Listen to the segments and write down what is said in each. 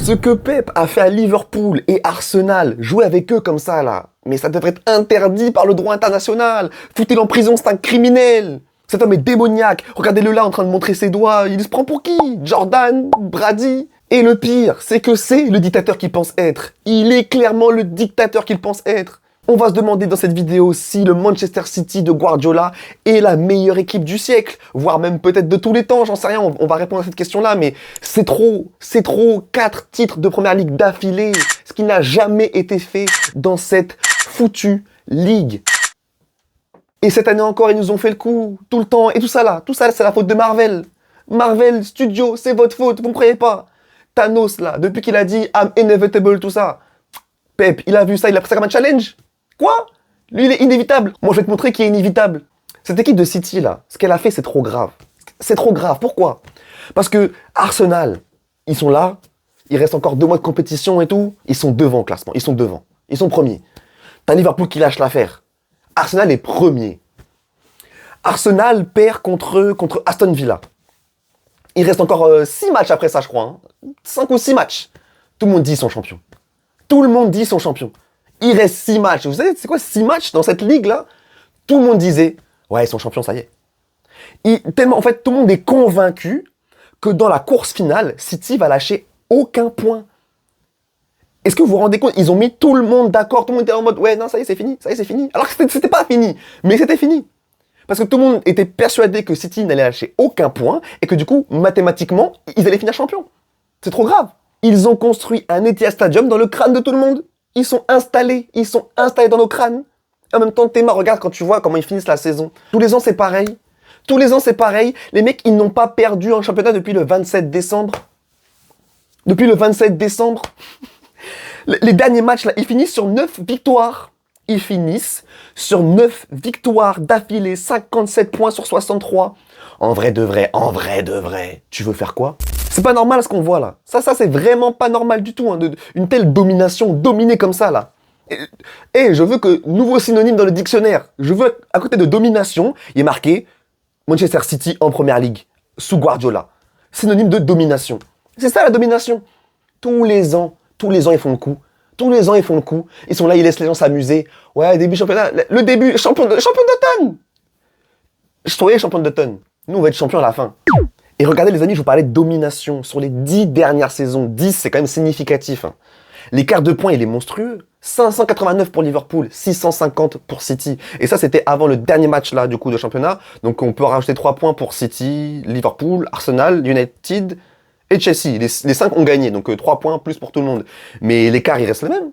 Ce que Pep a fait à Liverpool et Arsenal, jouer avec eux comme ça là, mais ça devrait être interdit par le droit international. Foutez-le en prison, c'est un criminel. Cet homme est démoniaque. Regardez-le là en train de montrer ses doigts. Il se prend pour qui? Jordan? Brady? Et le pire, c'est que c'est le dictateur qu'il pense être. Il est clairement le dictateur qu'il pense être. On va se demander dans cette vidéo si le Manchester City de Guardiola est la meilleure équipe du siècle, voire même peut-être de tous les temps, j'en sais rien, on va répondre à cette question-là, mais c'est trop, 4 titres de première ligue d'affilée, ce qui n'a jamais été fait dans cette foutue ligue. Et cette année encore, ils nous ont fait le coup, tout le temps, et tout ça, c'est la faute de Marvel. Marvel Studios, c'est votre faute, vous ne croyez pas? Thanos, là, depuis qu'il a dit « I'm inevitable », tout ça, Pep, il a vu ça, il a pris ça comme un challenge. Quoi? Lui, il est inévitable. Moi, je vais te montrer qu'il est inévitable. Cette équipe de City, là, ce qu'elle a fait, c'est trop grave. C'est trop grave. Pourquoi? Parce que Arsenal, ils sont là, il reste encore 2 mois de compétition et tout, ils sont devant au classement, ils sont devant. Ils sont premiers. T'as Liverpool qui lâche l'affaire. Arsenal est premier. Arsenal perd contre Aston Villa. Il reste encore 6 matchs après ça, je crois. 5 ou 6 matchs. Tout le monde dit qu'ils sont champions. Tout le monde dit qu'ils sont champions. Il reste 6 matchs. Vous savez, c'est quoi 6 matchs dans cette ligue-là? Tout le monde disait, ouais, ils sont champions, ça y est. Tellement, en fait, tout le monde est convaincu que dans la course finale, City va lâcher aucun point. Est-ce que vous vous rendez compte? Ils ont mis tout le monde d'accord. Tout le monde était en mode, ouais, non, ça y est, c'est fini. Ça y est, c'est fini. Alors que c'était pas fini. Mais c'était fini. Parce que tout le monde était persuadé que City n'allait lâcher aucun point et que du coup, mathématiquement, ils allaient finir champions. C'est trop grave. Ils ont construit un Etihad Stadium dans le crâne de tout le monde. Ils sont installés dans nos crânes. Et en même temps, Théma, regarde quand tu vois comment ils finissent la saison. Tous les ans, c'est pareil. Tous les ans, c'est pareil. Les mecs, ils n'ont pas perdu un championnat depuis le 27 décembre. Depuis le 27 décembre. Les derniers matchs, là, ils finissent sur 9 victoires. Ils finissent sur 9 victoires d'affilée, 57 points sur 63. En vrai de vrai, tu veux faire quoi? C'est pas normal ce qu'on voit là. Ça c'est vraiment pas normal du tout. Hein, une telle domination, dominer comme ça là. Et je veux que, nouveau synonyme dans le dictionnaire, je veux à côté de domination, il est marqué Manchester City en première ligue, sous Guardiola. Synonyme de domination. C'est ça la domination. Tous les ans, ils font le coup. Tous les ans, ils font le coup. Ils sont là, ils laissent les gens s'amuser. Ouais, début championnat. Le début, champion d'automne. Soyez champion d'automne. Nous, on va être champion à la fin. Et regardez, les amis, je vous parlais de domination. Sur les 10 dernières saisons, 10, c'est quand même significatif. Hein. L'écart de points, il est monstrueux. 589 pour Liverpool, 650 pour City. Et ça, c'était avant le dernier match là, du coup, de championnat. Donc, on peut rajouter 3 points pour City, Liverpool, Arsenal, United et Chelsea. Les 5 ont gagné, donc 3 points plus pour tout le monde. Mais l'écart, il reste le même.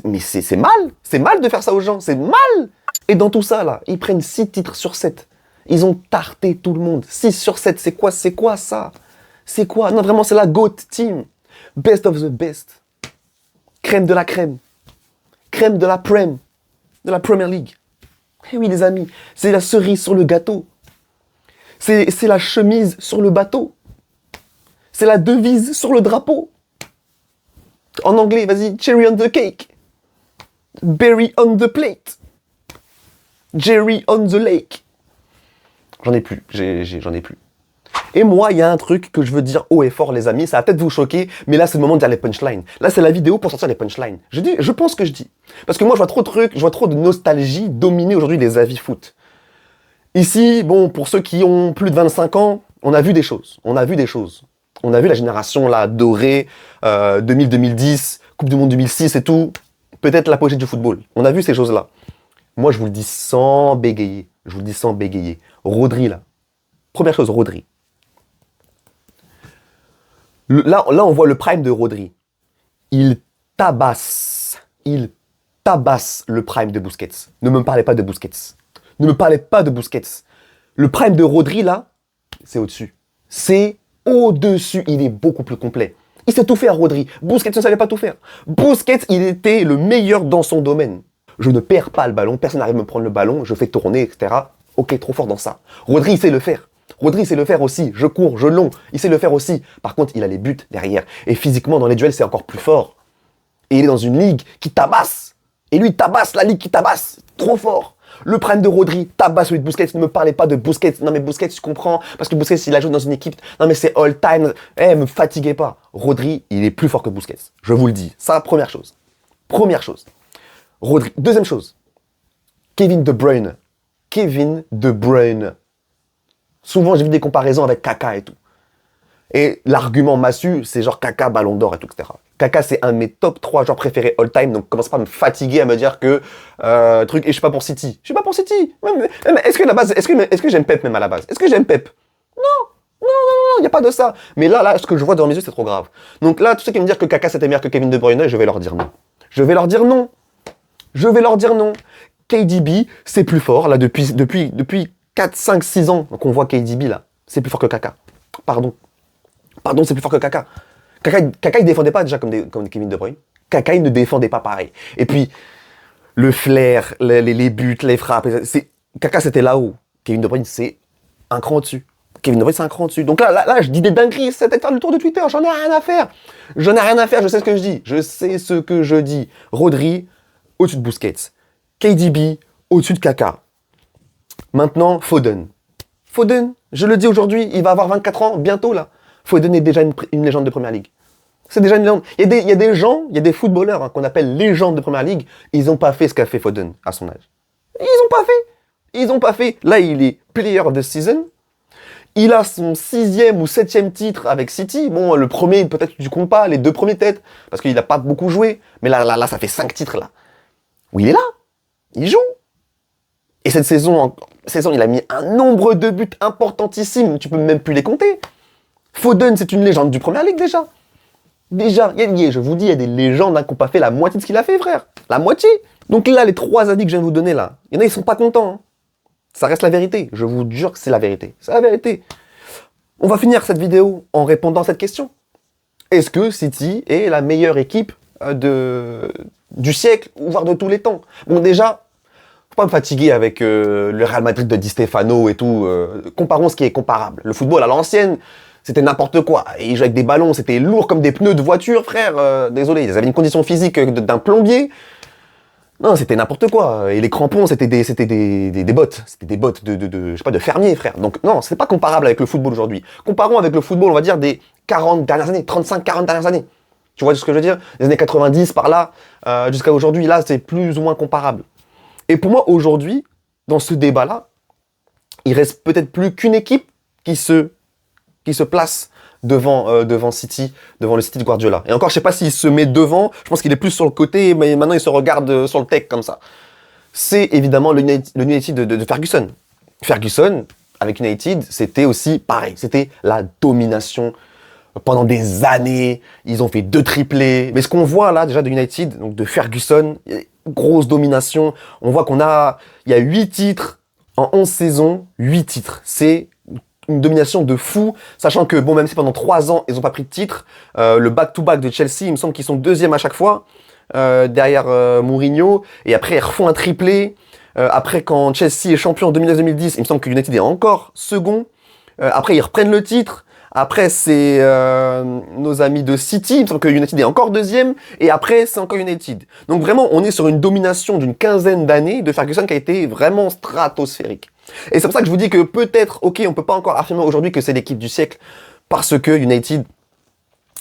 Mais c'est mal. C'est mal de faire ça aux gens. C'est mal. Et dans tout ça, là, ils prennent 6 titres sur 7. Ils ont tarté tout le monde. 6 sur 7, c'est quoi ça? C'est quoi? Non, vraiment, c'est la GOAT team. Best of the best. Crème de la crème. Crème de la Premier League. Eh oui, les amis, c'est la cerise sur le gâteau. C'est la chemise sur le bateau. C'est la devise sur le drapeau. En anglais, vas-y, cherry on the cake. Berry on the plate. Jerry on the lake. J'en ai plus, j'en ai plus. Et moi, il y a un truc que je veux dire haut et fort, les amis. Ça va peut-être vous choquer, mais là, c'est le moment de dire les punchlines. Là, c'est la vidéo pour sortir les punchlines. Je pense que je dis. Parce que moi, je vois trop de trucs, je vois trop de nostalgie dominer aujourd'hui les avis foot. Ici, bon, pour ceux qui ont plus de 25 ans, on a vu des choses. On a vu la génération là dorée, 2000-2010, Coupe du Monde 2006 et tout. Peut-être l'apogée du football. On a vu ces choses-là. Moi, je vous le dis sans bégayer. Rodri, là. Première chose, Rodri. Là, on voit le prime de Rodri. Il tabasse le prime de Busquets. Ne me parlez pas de Busquets. Le prime de Rodri, là, c'est au-dessus. C'est au-dessus. Il est beaucoup plus complet. Il sait tout faire, Rodri. Busquets ne savait pas tout faire. Busquets, il était le meilleur dans son domaine. Je ne perds pas le ballon, personne n'arrive à me prendre le ballon, je fais tourner, etc. Ok, trop fort dans ça. Rodri, il sait le faire. Rodri, il sait le faire aussi. Je cours, je long, il sait le faire aussi. Par contre, il a les buts derrière. Et physiquement, dans les duels, c'est encore plus fort. Et il est dans une ligue qui tabasse. Et lui, il tabasse la ligue qui tabasse. Trop fort. Le prime de Rodri tabasse celui de Busquets. Ne me parlez pas de Busquets. Non mais Busquets, tu comprends. Parce que Busquets, il a joué dans une équipe. Non mais c'est all time. Eh, me fatiguez pas. Rodri, il est plus fort que Busquets. Je vous le dis. Ça, première chose. Première chose. Rodri. Deuxième chose. Kevin De Bruyne. Kevin De Bruyne. Souvent, j'ai vu des comparaisons avec Kaka et tout. Et l'argument massu, c'est genre Kaka, Ballon d'Or et tout, etc. Kaka, c'est un de mes top 3 joueurs préférés all time, donc commence pas à me fatiguer à me dire que truc, et je suis pas pour City. Je suis pas pour City. Mais est-ce que la base, est-ce que j'aime Pep même à la base? Est-ce que j'aime Pep? Non, y a pas de ça. Mais là, ce que je vois devant mes yeux, c'est trop grave. Donc là, tous ceux qui me disent que Kaka c'était meilleur que Kevin De Bruyne, je vais leur dire non. Je vais leur dire non. Je vais leur dire non. KDB, c'est plus fort, là, depuis 4, 5, 6 ans qu'on voit KDB, là. C'est plus fort que Kaka. Pardon, c'est plus fort que Kaka. Kaka, il défendait pas déjà comme Kevin De Bruyne. Kaka, il ne défendait pas pareil. Et puis, le flair, les buts, les frappes, Kaka, c'était là-haut. Kevin De Bruyne, c'est un cran dessus. Kevin De Bruyne, c'est un cran dessus. Donc là, je dis des dingueries, c'est peut-être faire le tour de Twitter, j'en ai rien à faire. Je sais ce que je dis. Rodri, au-dessus de Busquets. KDB, au-dessus de Kaka. Maintenant, Foden, je le dis aujourd'hui, il va avoir 24 ans, bientôt là. Foden est déjà une légende de Première Ligue. C'est déjà une légende. Il y a des gens, il y a des footballeurs qu'on appelle légendes de Première Ligue, ils n'ont pas fait ce qu'a fait Foden à son âge. Ils n'ont pas fait. Là, il est player of the season. Il a son 6e ou 7e titre avec City. Bon, le premier, peut-être tu comptes pas, les 2 premiers têtes, parce qu'il n'a pas beaucoup joué. Mais là, ça fait 5 titres là. Où il est là. Il joue. Et cette saison, il a mis un nombre de buts importantissimes, tu peux même plus les compter. Foden, c'est une légende du Premier League déjà. Je vous dis, il y a des légendes qui n'ont pas fait la moitié de ce qu'il a fait, frère. La moitié. Donc là, les 3 avis que je viens de vous donner là, il y en a, ils sont pas contents. Hein. Ça reste la vérité. Je vous jure que c'est la vérité. C'est la vérité. On va finir cette vidéo en répondant à cette question. Est-ce que City est la meilleure équipe du siècle, voire de tous les temps? Bon, déjà, faut pas me fatiguer avec le Real Madrid de Di Stefano et tout. Comparons ce qui est comparable. Le football à l'ancienne, c'était n'importe quoi. Et ils jouaient avec des ballons, c'était lourd comme des pneus de voiture, frère. Désolé, ils avaient une condition physique d'un plombier. Non, c'était n'importe quoi. Et les crampons, c'était des bottes. C'était des bottes je sais pas, de fermier, frère. Donc non, c'est pas comparable avec le football aujourd'hui. Comparons avec le football, on va dire, des 40 dernières années, 35, 40 dernières années. Tu vois ce que je veux dire? Les années 90 par là, jusqu'à aujourd'hui, là, c'est plus ou moins comparable. Et pour moi, aujourd'hui, dans ce débat-là, il reste peut-être plus qu'une équipe qui se place devant City, devant le City de Guardiola. Et encore, je sais pas s'il se met devant, je pense qu'il est plus sur le côté, mais maintenant il se regarde sur le tech comme ça. C'est évidemment le United de Ferguson. Ferguson, avec United, c'était aussi pareil, c'était la domination pendant des années, ils ont fait 2 triplés. Mais ce qu'on voit là déjà de United, donc de Ferguson, grosse domination. On voit il y a 8 titres en 11 saisons, 8 titres. C'est une domination de fou, sachant que, bon, même si pendant 3 ans, ils n'ont pas pris de titre, le back-to-back de Chelsea, il me semble qu'ils sont 2e à chaque fois, derrière Mourinho, et après, ils refont un triplé. Après, quand Chelsea est champion en 2009-2010, il me semble que United est encore second. Après, ils reprennent le titre. Après, c'est nos amis de City, il me semble que United est encore 2e, et après, c'est encore United. Donc vraiment, on est sur une domination d'une 15aine d'années de Ferguson qui a été vraiment stratosphérique. Et c'est pour ça que je vous dis que peut-être, ok, on peut pas encore affirmer aujourd'hui que c'est l'équipe du siècle, parce que United,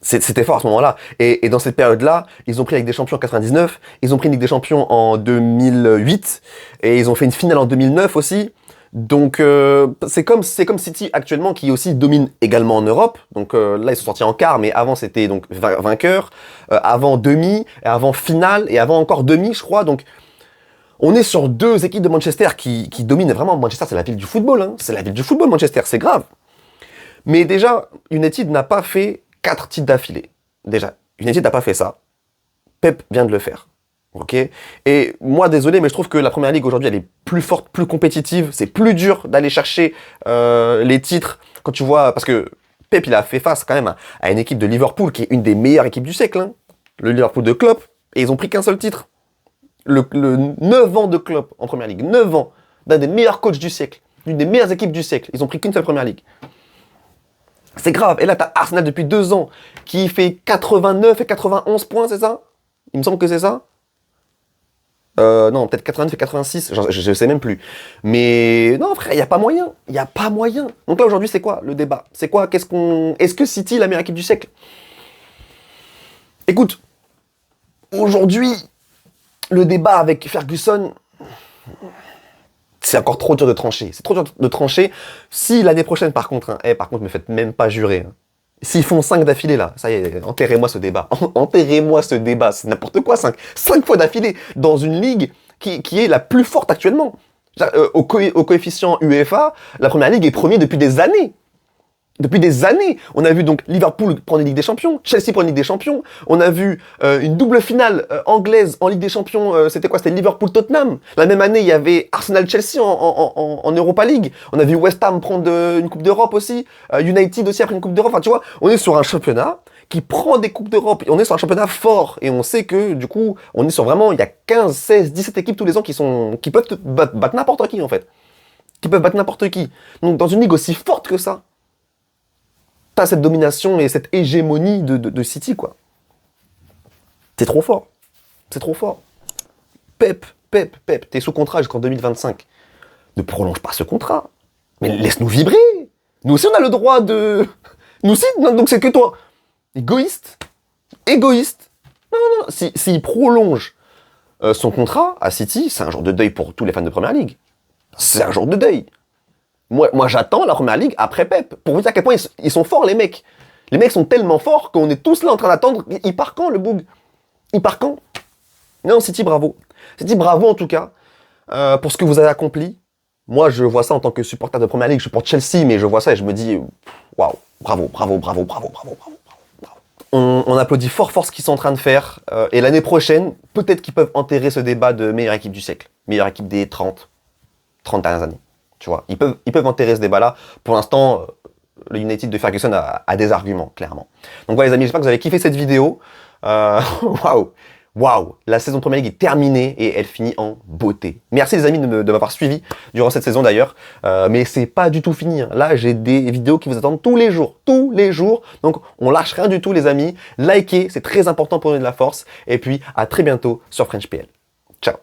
c'était fort à ce moment-là. Et dans cette période-là, ils ont pris la Ligue des Champions en 99, ils ont pris une Ligue des Champions en 2008, et ils ont fait une finale en 2009 aussi. Donc c'est comme City actuellement qui aussi domine également en Europe. Donc là ils sont sortis en quart, mais avant c'était donc vainqueur, avant demi, et avant finale et avant encore demi, je crois. Donc on est sur 2 équipes de Manchester qui dominent vraiment. Manchester, c'est la ville du football, hein. C'est la ville du football, Manchester, c'est grave. Mais déjà, United n'a pas fait 4 titres d'affilée. Déjà, United n'a pas fait ça. Pep vient de le faire. Ok. Et moi, désolé, mais je trouve que la Première Ligue aujourd'hui, elle est plus forte, plus compétitive. C'est plus dur d'aller chercher les titres. Quand tu vois, parce que Pep, il a fait face quand même à une équipe de Liverpool qui est une des meilleures équipes du siècle. Hein. Le Liverpool de Klopp. Et ils ont pris qu'un seul titre. Le 9 ans de Klopp en Première Ligue. 9 ans d'un des meilleurs coachs du siècle. D'une des meilleures équipes du siècle. Ils ont pris qu'une seule Première Ligue. C'est grave. Et là, t'as Arsenal depuis 2 ans qui fait 89 et 91 points, c'est ça? Il me semble que c'est ça. Non, peut-être 89 et 86, je sais même plus. Mais non, frère, il n'y a pas moyen. Il n'y a pas moyen. Donc là, aujourd'hui, c'est quoi le débat? C'est quoi? Est-ce que City est la meilleure équipe du siècle? Écoute, aujourd'hui, le débat avec Ferguson, c'est encore trop dur de trancher. C'est trop dur de trancher. Si l'année prochaine, par contre, par contre, me faites même pas jurer. S'ils font 5 d'affilée, là, ça y est, enterrez-moi ce débat. Enterrez-moi ce débat, c'est n'importe quoi, 5. 5 fois d'affilée, dans une ligue qui est la plus forte actuellement. Au coefficient UEFA, la Première Ligue est première depuis des années. Depuis des années, on a vu donc Liverpool prendre une Ligue des Champions, Chelsea prendre une Ligue des Champions, on a vu une double finale anglaise en Ligue des Champions, c'était quoi? C'était Liverpool-Tottenham. La même année, il y avait Arsenal-Chelsea en Europa League. On a vu West Ham prendre une Coupe d'Europe aussi, United aussi après une Coupe d'Europe. Enfin, tu vois, on est sur un championnat qui prend des Coupes d'Europe, on est sur un championnat fort, et on sait que, du coup, on est sur vraiment, il y a 15, 16, 17 équipes tous les ans qui peuvent battre n'importe qui, en fait. Qui peuvent battre n'importe qui. Donc, dans une ligue aussi forte que ça, t'as cette domination et cette hégémonie de City, quoi. C'est trop fort. C'est trop fort. Pep, t'es sous contrat jusqu'en 2025. Ne prolonge pas ce contrat. Mais laisse-nous vibrer. Nous aussi, on a le droit de... Nous aussi, non, donc c'est que toi. Égoïste. Égoïste. Non, non, non. S'il prolonge son contrat à City, c'est un jour de deuil pour tous les fans de Première Ligue. C'est un jour de deuil. Moi j'attends la Première Ligue après Pep. Pour vous dire à quel point ils sont forts, les mecs. Les mecs sont tellement forts qu'on est tous là en train d'attendre. Il part quand, le Boug? Il part quand? Non, City, bravo. City, bravo en tout cas, pour ce que vous avez accompli. Moi, je vois ça en tant que supporter de Première Ligue. Je supporte Chelsea, mais je vois ça et je me dis, waouh, bravo, bravo, bravo, bravo, bravo, bravo, bravo. On applaudit fort fort ce qu'ils sont en train de faire. Et l'année prochaine, peut-être qu'ils peuvent enterrer ce débat de meilleure équipe du siècle. Meilleure équipe des 30 dernières années. Tu vois, ils peuvent enterrer ce débat-là. Pour l'instant, le United de Ferguson a des arguments, clairement. Donc voilà les amis, j'espère que vous avez kiffé cette vidéo. Waouh, waouh, la saison de Première Ligue est terminée et elle finit en beauté. Merci les amis de m'avoir suivi durant cette saison d'ailleurs. Mais c'est pas du tout fini. Là, j'ai des vidéos qui vous attendent tous les jours. Tous les jours. Donc on lâche rien du tout les amis. Likez, c'est très important pour donner de la force. Et puis à très bientôt sur French PL. Ciao.